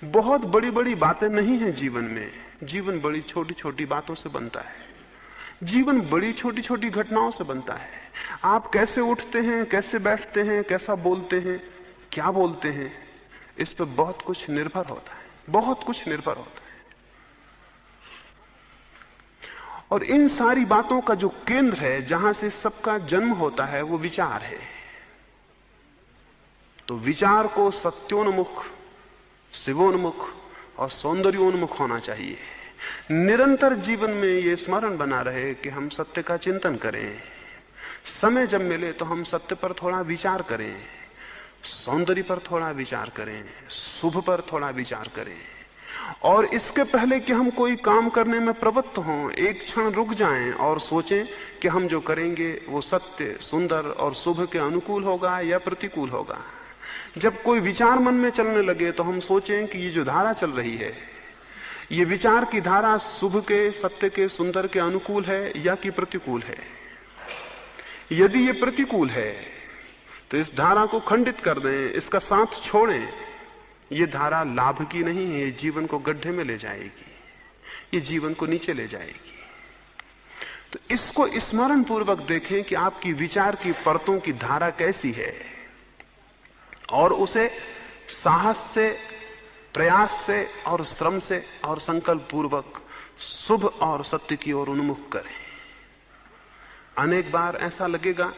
बहुत बड़ी बड़ी बातें नहीं है जीवन में। जीवन बड़ी छोटी छोटी बातों से बनता है। जीवन बड़ी छोटी छोटी घटनाओं से बनता है। आप कैसे उठते हैं, कैसे बैठते हैं, कैसा बोलते हैं, क्या बोलते हैं, इस पर बहुत कुछ निर्भर होता है, बहुत कुछ निर्भर होता है। और इन सारी बातों का जो केंद्र है, जहां से सबका जन्म होता है, वो विचार है। तो विचार को सत्योन्मुख, शिवोन्मुख और सौंदर्योन्मुख होना चाहिए। निरंतर जीवन में ये स्मरण बना रहे कि हम सत्य का चिंतन करें। समय जब मिले तो हम सत्य पर थोड़ा विचार करें, सौंदर्य पर थोड़ा विचार करें, शुभ पर थोड़ा विचार करें। और इसके पहले कि हम कोई काम करने में प्रवृत्त हों, एक क्षण रुक जाएं और सोचें कि हम जो करेंगे वो सत्य, सुंदर और शुभ के अनुकूल होगा या प्रतिकूल होगा। जब कोई विचार मन में चलने लगे तो हम सोचें कि ये जो धारा चल रही है, ये विचार की धारा शुभ के, सत्य के, सुंदर के अनुकूल है या कि प्रतिकूल है। यदि ये प्रतिकूल है तो इस धारा को खंडित कर दें, इसका साथ छोड़ें। ये धारा लाभ की नहीं है, ये जीवन को गड्ढे में ले जाएगी, ये जीवन को नीचे ले जाएगी। तो इसको स्मरण पूर्वक देखें कि आपकी विचार की परतों की धारा कैसी है, और उसे साहस से, प्रयास से और श्रम से और संकल्प पूर्वक शुभ और सत्य की ओर उन्मुख करें। अनेक बार ऐसा लगेगा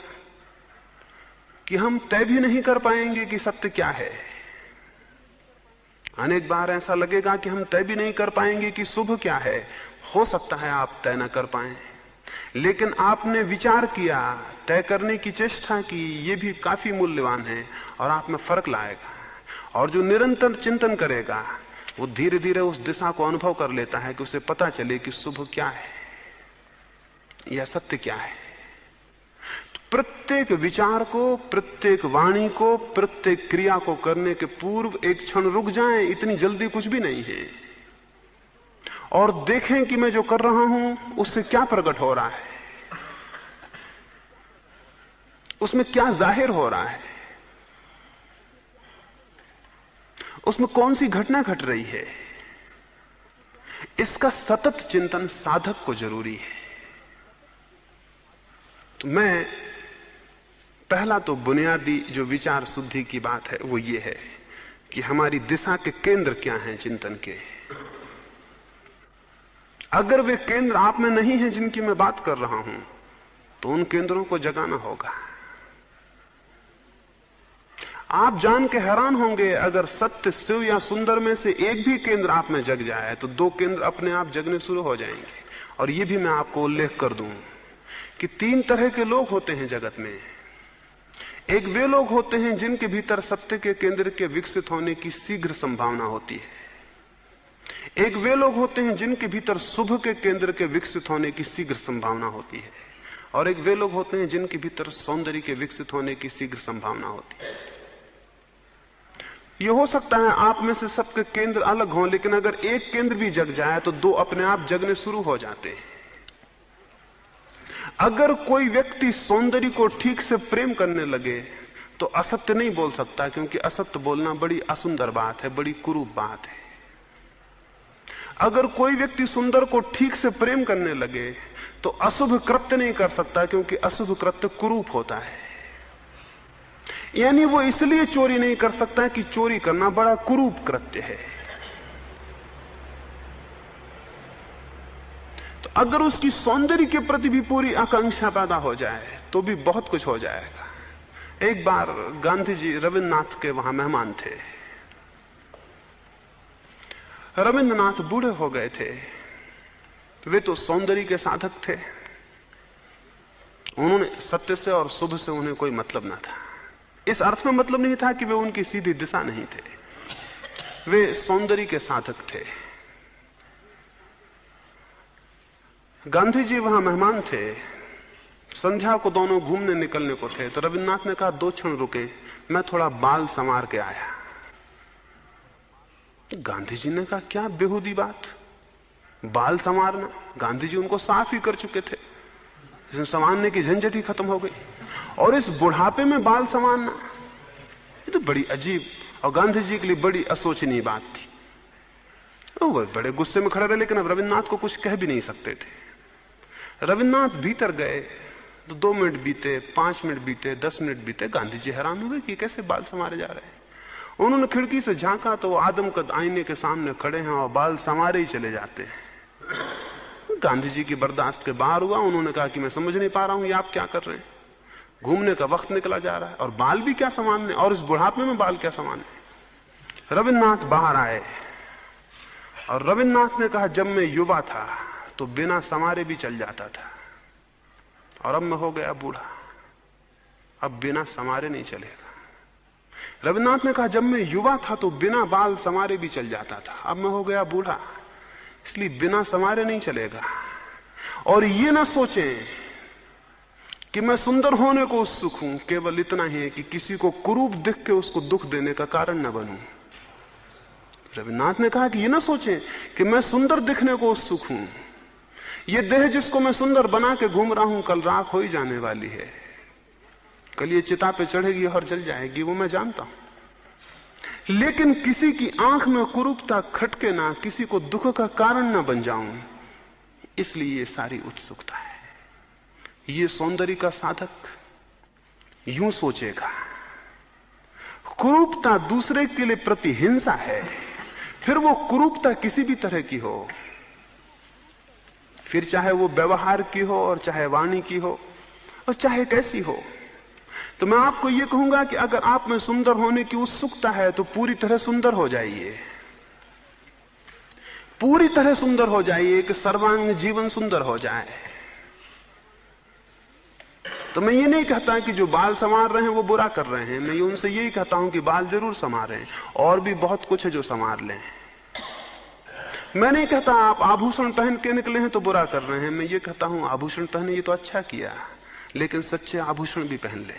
कि हम तय भी नहीं कर पाएंगे कि सत्य क्या है। अनेक बार ऐसा लगेगा कि हम तय भी नहीं कर पाएंगे कि शुभ क्या है। हो सकता है आप तय न कर पाएं, लेकिन आपने विचार किया, तय करने की चेष्टा की, ये भी काफी मूल्यवान है और आप में फर्क लाएगा। और जो निरंतर चिंतन करेगा वो धीरे धीरे उस दिशा को अनुभव कर लेता है कि उसे पता चले कि शुभ क्या है या सत्य क्या है। तो प्रत्येक विचार को, प्रत्येक वाणी को, प्रत्येक क्रिया को करने के पूर्व एक क्षण रुक जाएं, इतनी जल्दी कुछ भी नहीं है, और देखें कि मैं जो कर रहा हूं उससे क्या प्रकट हो रहा है, उसमें क्या जाहिर हो रहा है, उसमें कौन सी घटना घट रही है। इसका सतत चिंतन साधक को जरूरी है। तो मैं पहला तो बुनियादी जो विचार शुद्धि की बात है वो ये है कि हमारी दिशा के केंद्र क्या हैं चिंतन के। अगर वे केंद्र आप में नहीं हैं जिनकी मैं बात कर रहा हूं, तो उन केंद्रों को जगाना होगा। आप जान के हैरान होंगे, अगर सत्य, शिव या सुंदर में से एक भी केंद्र आप में जग जाए तो दो केंद्र अपने आप जगने शुरू हो जाएंगे। और यह भी मैं आपको उल्लेख कर दूं कि 3 तरह के लोग होते हैं जगत में। एक वे लोग होते हैं जिनके भीतर सत्य के केंद्र के विकसित होने की शीघ्र संभावना होती है। एक वे लोग होते हैं जिनके भीतर शुभ के केंद्र के विकसित होने की शीघ्र संभावना होती है। और एक वे लोग होते हैं जिनके भीतर सौंदर्य के विकसित होने की शीघ्र संभावना होती है। यह हो सकता है आप में से सबके केंद्र अलग हों, लेकिन अगर एक केंद्र भी जग जाए तो दो अपने आप जगने शुरू हो जाते हैं। अगर कोई व्यक्ति सौंदर्य को ठीक से प्रेम करने लगे तो असत्य नहीं बोल सकता, क्योंकि असत्य बोलना बड़ी असुंदर बात है, बड़ी कुरूप बात है। अगर कोई व्यक्ति सुंदर को ठीक से प्रेम करने लगे तो अशुभ कृत्य नहीं कर सकता, क्योंकि अशुभ कृत्य कुरूप होता है। यानी वो इसलिए चोरी नहीं कर सकता कि चोरी करना बड़ा कुरूप कृत्य है। तो अगर उसकी सौंदर्य के प्रति भी पूरी आकांक्षा पैदा हो जाए तो भी बहुत कुछ हो जाएगा। एक बार गांधी जी रविन्द्रनाथ के वहां मेहमान थे। रविन्द्रनाथ बूढ़े हो गए थे। वे तो सौंदर्य के साधक थे। उन्होंने सत्य से और शुभ से उन्हें कोई मतलब ना था। इस अर्थ में मतलब नहीं था कि वे उनकी सीधी दिशा नहीं थे, वे सौंदर्य के साधक थे। गांधी जी वहां मेहमान थे। संध्या को दोनों घूमने निकलने को थे। तो रविन्द्रनाथ ने कहा 2 क्षण रुके, मैं थोड़ा बाल संवार के आया। गांधी जी ने कहा क्या बेहूदी बात, बाल संवारना। गांधी जी उनको साफ ही कर चुके थे, संवारने की झंझट ही खत्म हो गई। और इस बुढ़ापे में बाल संवारना, ये तो बड़ी अजीब और गांधी जी के लिए बड़ी असोचनीय बात थी। वो बड़े गुस्से में खड़े रहे, लेकिन अब रविन्द्रनाथ को कुछ कह भी नहीं सकते थे। रविन्द्रनाथ भीतर गए तो 2 मिनट बीते, 5 मिनट बीते, 10 मिनट बीते। गांधी जी हैरान हुए कि कैसे बाल संवारे जा रहे हैं। उन्होंने खिड़की से झांका तो आदमकद आईने के सामने खड़े हैं और बाल संवारे ही चले जाते हैं। गांधी जी की बर्दाश्त के बाहर हुआ। उन्होंने कहा कि मैं समझ नहीं पा रहा हूं ये आप क्या कर रहे हैं। घूमने का वक्त निकला जा रहा है और बाल भी क्या संवारने, और इस बुढ़ापे में बाल क्या संवारने। रविन्द्रनाथ बाहर आए और रविन्द्रनाथ ने कहा, जब मैं युवा था तो बिना संवारे भी चल जाता था, और अब मैं हो गया बूढ़ा, अब बिना संवारे नहीं चलेगा। रविन्द्रनाथ ने कहा, जब मैं युवा था तो बिना बाल संवारे भी चल जाता था, अब मैं हो गया बूढ़ा, इसलिए बिना संवारे नहीं चलेगा। और ये ना सोचें कि मैं सुंदर होने को उत्सुक हूं, केवल इतना ही है कि किसी को कुरूप दिख के उसको दुख देने का कारण न बनूं। रविन्द्रनाथ ने कहा कि ये ना सोचें कि मैं सुंदर दिखने को उत्सुक हूं, ये देह जिसको मैं सुंदर बना के घूम रहा हूं कल राख हो ही जाने वाली है, कल ये चिता पे चढ़ेगी और जल जाएगी, वो मैं जानता हूं। लेकिन किसी की आंख में कुरूपता खटके ना, किसी को दुख का कारण ना बन जाऊं, इसलिए ये सारी उत्सुकता है। ये सौंदर्य का साधक यूं सोचेगा, कुरूपता दूसरे के लिए प्रतिहिंसा है, फिर वो कुरूपता किसी भी तरह की हो, फिर चाहे वो व्यवहार की हो और चाहे वाणी की हो और चाहे कैसी हो। तो मैं आपको ये कहूंगा कि अगर आप में सुंदर होने की उत्सुकता है तो पूरी तरह सुंदर हो जाइए, पूरी तरह सुंदर हो जाइए कि सर्वांग जीवन सुंदर हो जाए। तो मैं ये नहीं कहता कि जो बाल संवार रहे हैं वो बुरा कर रहे हैं, मैं ये उनसे यही कहता हूं कि बाल जरूर संवारें, और भी बहुत कुछ है जो संवार लें। मैं नहीं कहता आप आभूषण पहन के निकले हैं तो बुरा कर रहे हैं, मैं ये कहता हूं आभूषण पहने ये तो अच्छा किया, लेकिन सच्चे आभूषण भी पहन ले।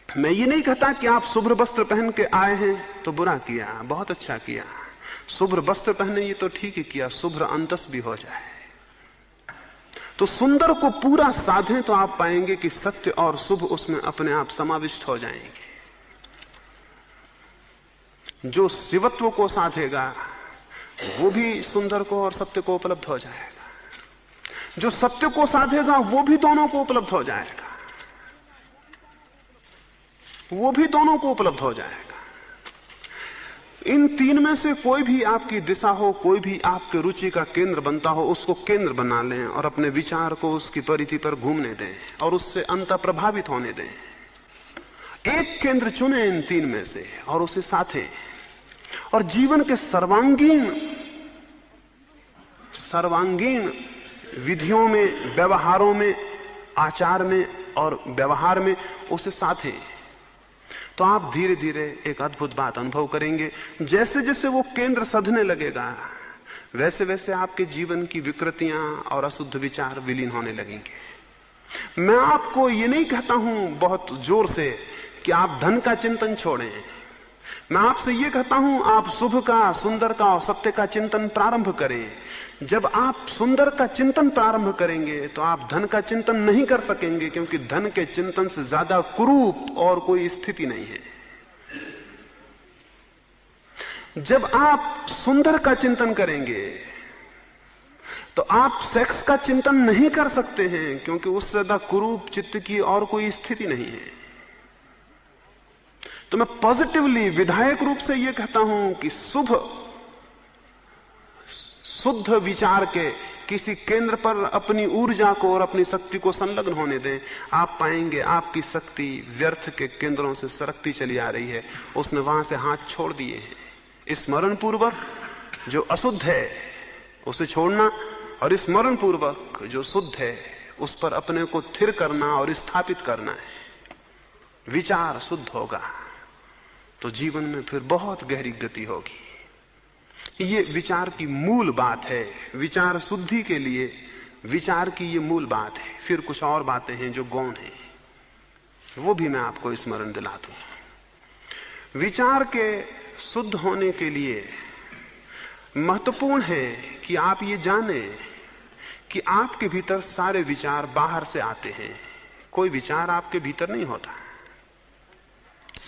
मैं ये नहीं कहता कि आप शुभ्र वस्त्र पहन के आए हैं तो बुरा किया, बहुत अच्छा किया। शुभ्र वस्त्र पहने ये तो ठीक ही किया, शुभ्र अंतस भी हो जाए। तो सुंदर को पूरा साधें तो आप पाएंगे कि सत्य और शुभ उसमें अपने आप समाविष्ट हो जाएंगे। जो शिवत्व को साधेगा वो भी सुंदर को और सत्य को उपलब्ध हो जाएगा, जो सत्य को साधेगा वो भी दोनों को उपलब्ध हो जाएगा, वो भी दोनों को उपलब्ध हो जाएगा। इन तीन में से कोई भी आपकी दिशा हो, कोई भी आपके रुचि का केंद्र बनता हो, उसको केंद्र बना लें और अपने विचार को उसकी परिधि पर घूमने दें और उससे अंत प्रभावित होने दें। एक केंद्र चुने इन तीन में से और उसे साधें, और जीवन के सर्वांगीण विधियों में, व्यवहारों में, आचार में और व्यवहार में उसे साधें, तो आप धीरे धीरे एक अद्भुत बात अनुभव करेंगे। जैसे जैसे वो केंद्र सधने लगेगा वैसे वैसे आपके जीवन की विकृतियां और अशुद्ध विचार विलीन होने लगेंगे। मैं आपको ये नहीं कहता हूं बहुत जोर से कि आप धन का चिंतन छोड़ें, मैं आपसे ये कहता हूं आप शुभ का, सुंदर का और सत्य का चिंतन प्रारंभ करें। जब आप सुंदर का चिंतन प्रारंभ करेंगे तो आप धन का चिंतन नहीं कर सकेंगे, क्योंकि धन के चिंतन से ज्यादा कुरूप और कोई स्थिति नहीं है। जब आप सुंदर का चिंतन करेंगे तो आप सेक्स का चिंतन नहीं कर सकते हैं, क्योंकि उससे ज्यादा कुरूप चित्त की और कोई स्थिति नहीं है। तो मैं पॉजिटिवली, विधायक रूप से यह कहता हूं कि शुद्ध विचार के किसी केंद्र पर अपनी ऊर्जा को और अपनी शक्ति को संलग्न होने दें। आप पाएंगे आपकी शक्ति व्यर्थ के केंद्रों से सरकती चली आ रही है, उसने वहां से हाथ छोड़ दिए हैं। स्मरण पूर्वक जो अशुद्ध है उसे छोड़ना, और स्मरण पूर्वक जो शुद्ध है उस पर अपने को स्थिर करना और स्थापित करना है। विचार शुद्ध होगा तो जीवन में फिर बहुत गहरी गति होगी। ये विचार की मूल बात है। विचार शुद्धि के लिए विचार की ये मूल बात है। फिर कुछ और बातें हैं जो गौण हैं, वो भी मैं आपको स्मरण दिला दूं। विचार के शुद्ध होने के लिए महत्वपूर्ण है कि आप ये जाने कि आपके भीतर सारे विचार बाहर से आते हैं, कोई विचार आपके भीतर नहीं होता।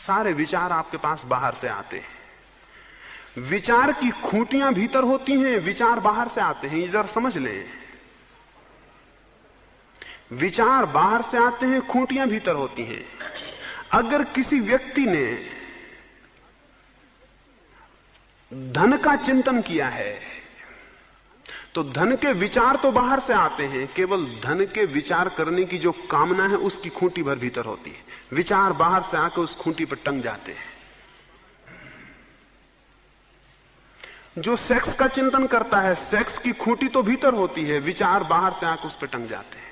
सारे विचार आपके पास बाहर से आते हैं। विचार की खूंटियां भीतर होती हैं, विचार बाहर से आते हैं। ये जरा समझ लें, विचार बाहर से आते हैं, खूंटियां भीतर होती हैं। अगर किसी व्यक्ति ने धन का चिंतन किया है तो धन के विचार तो बाहर से आते हैं, केवल धन के विचार करने की जो कामना है उसकी खूंटी भर भीतर होती है। विचार बाहर से आकर उस खूंटी पर टंग जाते हैं। जो सेक्स का चिंतन करता है, सेक्स की खूंटी तो भीतर होती है, विचार बाहर से आकर उस पर टंग जाते हैं।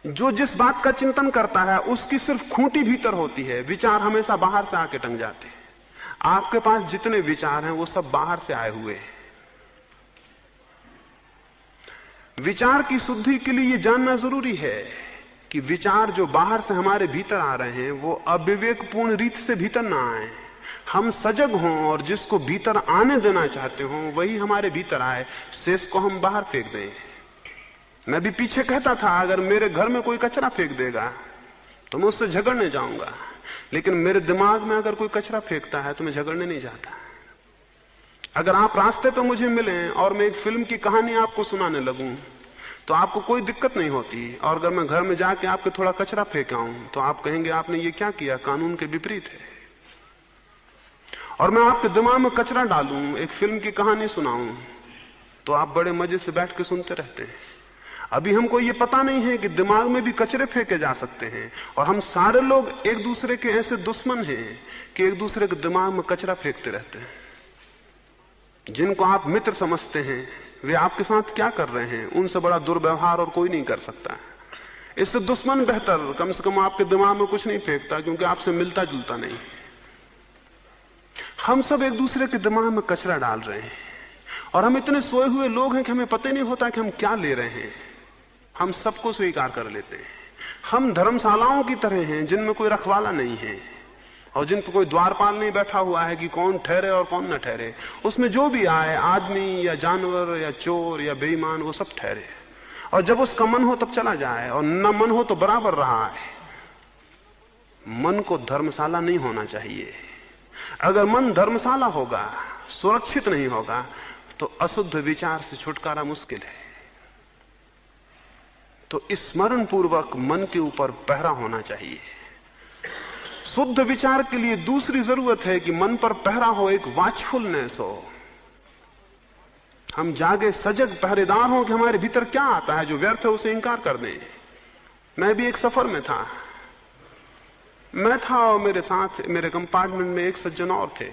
जो जिस बात का चिंतन करता है उसकी सिर्फ खूंटी भीतर होती है, विचार हमेशा बाहर से आके टंग जाते हैं। आपके पास जितने विचार हैं वो सब बाहर से आए हुए हैं। विचार की शुद्धि के लिए यह जानना जरूरी है कि विचार जो बाहर से हमारे भीतर आ रहे हैं वो अविवेकपूर्ण रीत से भीतर ना आए। हम सजग हों और जिसको भीतर आने देना चाहते हो वही हमारे भीतर आए, शेष को हम बाहर फेंक दें। मैं भी पीछे कहता था अगर मेरे घर में कोई कचरा फेंक देगा तो मैं उससे झगड़ने जाऊंगा, लेकिन मेरे दिमाग में अगर कोई कचरा फेंकता है तो मैं झगड़ने नहीं जाता। अगर आप रास्ते पे मुझे मिलें और मैं एक फिल्म की कहानी आपको सुनाने लगूं तो आपको कोई दिक्कत नहीं होती, और अगर मैं घर में जाके आपके थोड़ा कचरा फेंकाऊं तो आप कहेंगे आपने ये क्या किया, कानून के विपरीत है। और मैं आपके दिमाग में कचरा डालूं, एक फिल्म की कहानी सुनाऊं, तो आप बड़े मजे से बैठ के सुनते रहते हैं। अभी हमको ये पता नहीं है कि दिमाग में भी कचरे फेंके जा सकते हैं, और हम सारे लोग एक दूसरे के ऐसे दुश्मन हैं कि एक दूसरे के दिमाग में कचरा फेंकते रहते हैं। जिनको आप मित्र समझते हैं वे आपके साथ क्या कर रहे हैं, उनसे बड़ा दुर्व्यवहार और कोई नहीं कर सकता। इससे दुश्मन बेहतर, कम से कम आपके दिमाग में कुछ नहीं फेंकता क्योंकि आपसे मिलता जुलता नहीं। हम सब एक दूसरे के दिमाग में कचरा डाल रहे हैं, और हम इतने सोए हुए लोग हैं कि हमें पता ही नहीं होता कि हम क्या ले रहे हैं। हम सबको स्वीकार कर लेते हैं। हम धर्मशालाओं की तरह हैं जिनमें कोई रखवाला नहीं है और जिन पर कोई द्वारपाल नहीं बैठा हुआ है कि कौन ठहरे और कौन न ठहरे। उसमें जो भी आए, आदमी या जानवर या चोर या बेईमान, वो सब ठहरे, और जब उसका मन हो तब चला जाए, और न मन हो तो बराबर रहा है। मन को धर्मशाला नहीं होना चाहिए। अगर मन धर्मशाला होगा, सुरक्षित नहीं होगा, तो अशुद्ध विचार से छुटकारा मुश्किल है। तो स्मरण पूर्वक मन के ऊपर पहरा होना चाहिए। शुद्ध विचार के लिए दूसरी जरूरत है कि मन पर पहरा हो, एक वॉचफुलनेस हो। हम जागे सजग पहरेदार हो कि हमारे भीतर क्या आता है, जो व्यर्थ है उसे इंकार कर दें। मैं भी एक सफर में था, मैं था और मेरे साथ मेरे कंपार्टमेंट में एक सज्जन और थे।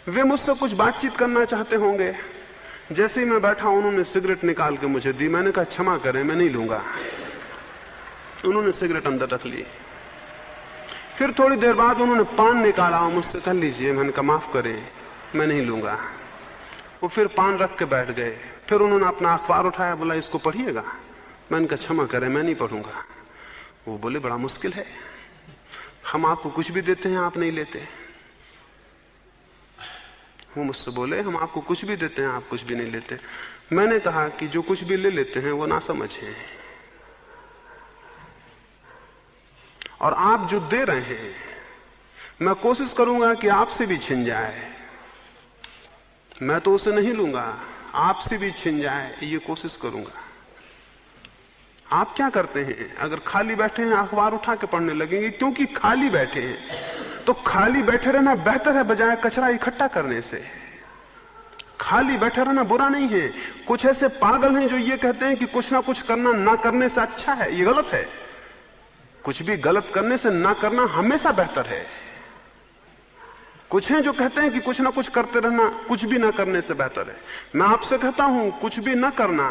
वे मुझसे कुछ बातचीत करना चाहते होंगे। जैसे ही मैं बैठा उन्होंने सिगरेट निकाल के मुझे दी। मैंने कहा क्षमा करें, मैं नहीं लूंगा। उन्होंने सिगरेट अंदर रख ली। फिर थोड़ी देर बाद उन्होंने पान निकाला और मुझसे कह लीजिए। मैंने कहा माफ करें, मैं नहीं लूंगा। वो फिर पान रख के बैठ गए। फिर उन्होंने अपना अखबार उठाया, बोला इसको पढ़िएगा। मैंने कहा क्षमा करें, मैं नहीं पढ़ूंगा। वो बोले बड़ा मुश्किल है, हम आपको कुछ भी देते हैं आप नहीं लेते। वो मुझसे बोले हम आपको कुछ भी देते हैं आप कुछ भी नहीं लेते। मैंने कहा कि जो कुछ भी ले लेते हैं वो नासमझ है, और आप जो दे रहे हैं मैं कोशिश करूंगा कि आपसे भी छिन जाए। मैं तो उसे नहीं लूंगा, आपसे भी छिन जाए ये कोशिश करूंगा। आप क्या करते हैं? अगर खाली बैठे हैं अखबार उठा के पढ़ने लगेंगे, क्योंकि खाली बैठे हैं। तो खाली बैठे रहना बेहतर है बजाय कचरा इकट्ठा करने से। खाली बैठे रहना बुरा नहीं है। कुछ ऐसे पागल हैं जो ये कहते हैं कि कुछ ना कुछ करना ना करने से अच्छा है। ये गलत है। कुछ भी गलत करने से ना करना हमेशा बेहतर है। कुछ हैं जो कहते हैं कि कुछ ना कुछ करते रहना कुछ भी ना करने से बेहतर है। मैं आपसे कहता हूं कुछ भी ना करना,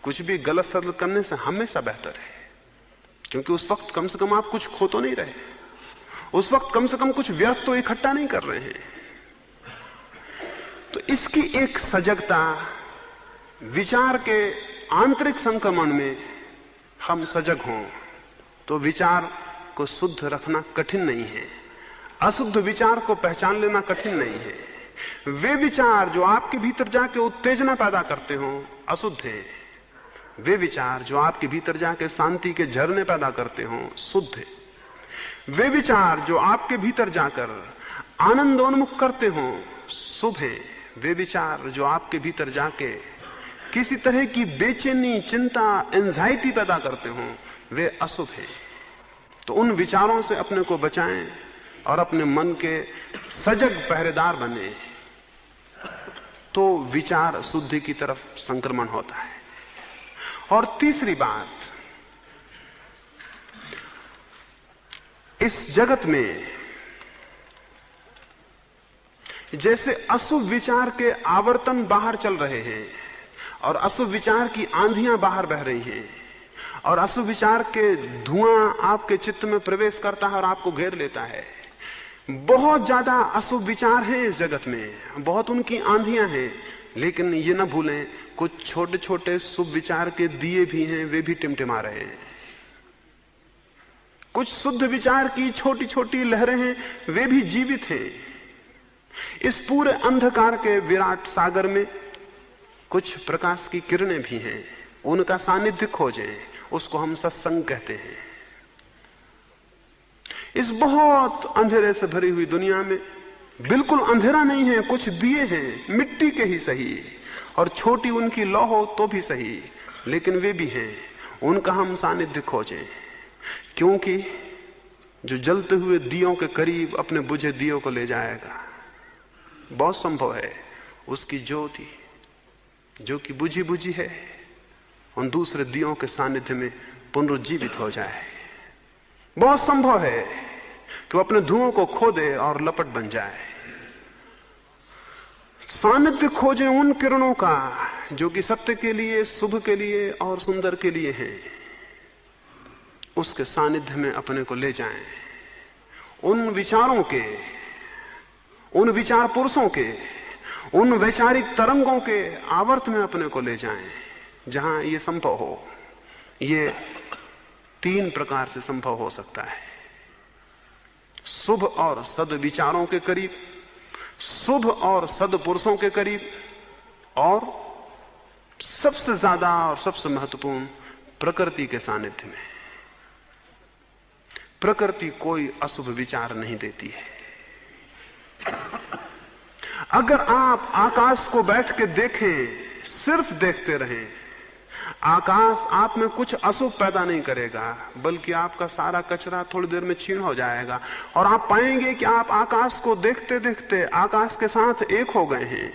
कुछ भी गलत सलत करने से हमेशा बेहतर है, क्योंकि उस वक्त कम से कम आप कुछ खो तो नहीं रहे, उस वक्त कम से कम कुछ व्यर्थ तो इकट्ठा नहीं कर रहे हैं। तो इसकी एक सजगता, विचार के आंतरिक संक्रमण में हम सजग हों तो विचार को शुद्ध रखना कठिन नहीं है, अशुद्ध विचार को पहचान लेना कठिन नहीं है। वे विचार जो आपके भीतर जाके उत्तेजना पैदा करते हो अशुद्ध है, वे विचार जो आपके भीतर जाके शांति के झरने पैदा करते हो शुद्ध है। वे विचार जो आपके भीतर जाकर आनंदोन्मुख करते हो शुभ है। वे विचार जो आपके भीतर जाके किसी तरह की बेचैनी, चिंता, एंजाइटी पैदा करते हो वे अशुभ है। तो उन विचारों से अपने को बचाएं और अपने मन के सजग पहरेदार बने, तो विचार शुद्धि की तरफ संक्रमण होता है। और तीसरी बात, इस जगत में जैसे अशुभ विचार के आवर्तन बाहर चल रहे हैं और अशुभ विचार की आंधियां बाहर बह रही हैं और अशुभ विचार के धुआं आपके चित्त में प्रवेश करता है और आपको घेर लेता है। बहुत ज्यादा अशुभ विचार हैं इस जगत में, बहुत उनकी आंधियां हैं, लेकिन ये ना भूलें कुछ छोटे छोटे शुभ विचार के दिए भी हैं, वे भी टिमटिमा रहे हैं। कुछ शुद्ध विचार की छोटी छोटी लहरें हैं, वे भी जीवित हैं। इस पूरे अंधकार के विराट सागर में कुछ प्रकाश की किरणें भी हैं, उनका सानिध्य खोजें, उसको हम सत्संग कहते हैं। इस बहुत अंधेरे से भरी हुई दुनिया में बिल्कुल अंधेरा नहीं है, कुछ दिए हैं, मिट्टी के ही सही और छोटी उनकी लौ हो तो भी सही, लेकिन वे भी हैं, उनका हम सानिध्य खोजें। क्योंकि जो जलते हुए दियों के करीब अपने बुझे दियों को ले जाएगा, बहुत संभव है उसकी ज्योति जो कि बुझी बुझी है उन दूसरे दियों के सानिध्य में पुनरुज्जीवित हो जाए। बहुत संभव है कि वो अपने धुओं को खो दे और लपट बन जाए। सानिध्य खोजें उन किरणों का जो कि सत्य के लिए, शुभ के लिए और सुंदर के लिए हैं। उसके सानिध्य में अपने को ले जाएं। उन विचारों के, उन विचार पुरुषों के, उन वैचारिक तरंगों के आवर्त में अपने को ले जाएं जहां यह संभव हो। ये तीन प्रकार से संभव हो सकता है, शुभ और सद विचारों के करीब, शुभ और सद पुरुषों के करीब, और सबसे ज्यादा और सबसे महत्वपूर्ण प्रकृति के सानिध्य में। प्रकृति कोई अशुभ विचार नहीं देती है। अगर आप आकाश को बैठ के देखें, सिर्फ देखते रहें, आकाश आप में कुछ अशुभ पैदा नहीं करेगा, बल्कि आपका सारा कचरा थोड़ी देर में क्षीण हो जाएगा और आप पाएंगे कि आप आकाश को देखते देखते आकाश के साथ एक हो गए हैं।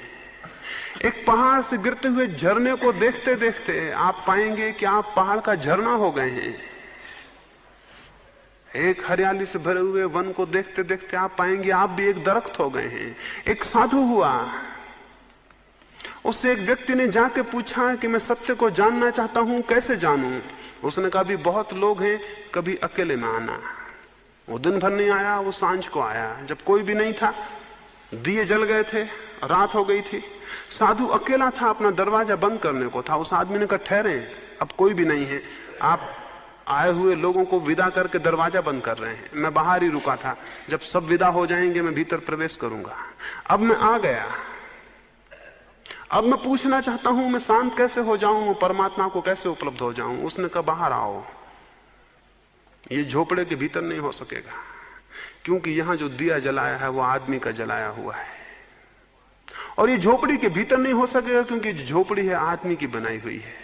एक पहाड़ से गिरते हुए झरने को देखते देखते आप पाएंगे कि आप पहाड़ का झरना हो गए हैं। एक हरियाली से भरे हुए वन को देखते देखते आप पाएंगे आप भी एक दरख्त हो गए हैं। एक साधु हुआ, उससे एक व्यक्ति ने जाके पूछा कि मैं सत्य को जानना चाहता हूं, कैसे जानूं? उसने कहा भी बहुत लोग हैं, कभी अकेले में आना। वो दिन भर नहीं आया, वो सांझ को आया जब कोई भी नहीं था, दिए जल गए थे, रात हो गई थी। साधु अकेला था, अपना दरवाजा बंद करने को था। उस आदमी ने कहा ठहरे, अब कोई भी नहीं है, आप आए हुए लोगों को विदा करके दरवाजा बंद कर रहे हैं। मैं बाहर ही रुका था, जब सब विदा हो जाएंगे मैं भीतर प्रवेश करूंगा। अब मैं आ गया, अब मैं पूछना चाहता हूं मैं शांत कैसे हो जाऊं, परमात्मा को कैसे उपलब्ध हो जाऊं? उसने कहा बाहर आओ, ये झोपड़े के भीतर नहीं हो सकेगा, क्योंकि यहां जो दिया जलाया है वो आदमी का जलाया हुआ है, और ये झोपड़ी के भीतर नहीं हो सकेगा क्योंकि झोपड़ी है आदमी की बनाई हुई है।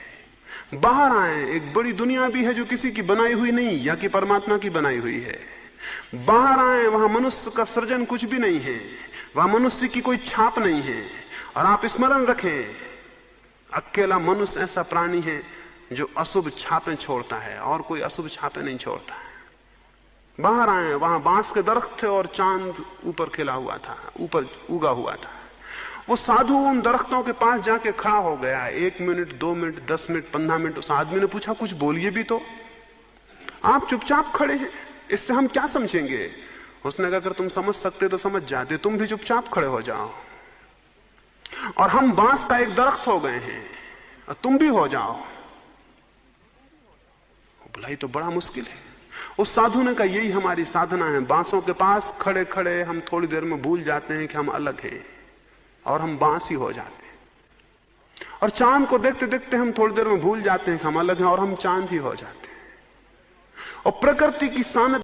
बाहर आए, एक बड़ी दुनिया भी है जो किसी की बनाई हुई नहीं, या कि परमात्मा की बनाई हुई है। बाहर आए, वहां मनुष्य का सृजन कुछ भी नहीं है, वहां मनुष्य की कोई छाप नहीं है। और आप स्मरण रखें, अकेला मनुष्य ऐसा प्राणी है जो अशुभ छापें छोड़ता है और कोई अशुभ छापें नहीं छोड़ता है। बाहर आए, वहां बांस के दरख्त थे और चांद ऊपर खिला हुआ था, ऊपर उगा हुआ था। वो साधु उन दरख्तों के पास जाके खड़ा हो गया। 1 मिनट, 2 मिनट, 10 मिनट, 15 मिनट उस आदमी ने पूछा कुछ बोलिए भी तो, आप चुपचाप खड़े हैं, इससे हम क्या समझेंगे? उसने कहा अगर तुम समझ सकते तो समझ जाते, तुम भी चुपचाप खड़े हो जाओ, और हम बांस का एक दरख्त हो गए हैं और तुम भी हो जाओ। बोला ये तो बड़ा मुश्किल है। उस साधु ने कहा यही हमारी साधना है, बांसों के पास खड़े खड़े हम थोड़ी देर में भूल जाते हैं कि हम अलग हैं और हम बांस ही हो जाते हैं। और चांद को देखते देखते हम थोड़ी देर में भूल जाते हैं कि हम अलग हैं और हम चांद ही हो जाते हैं। और प्रकृति की सानत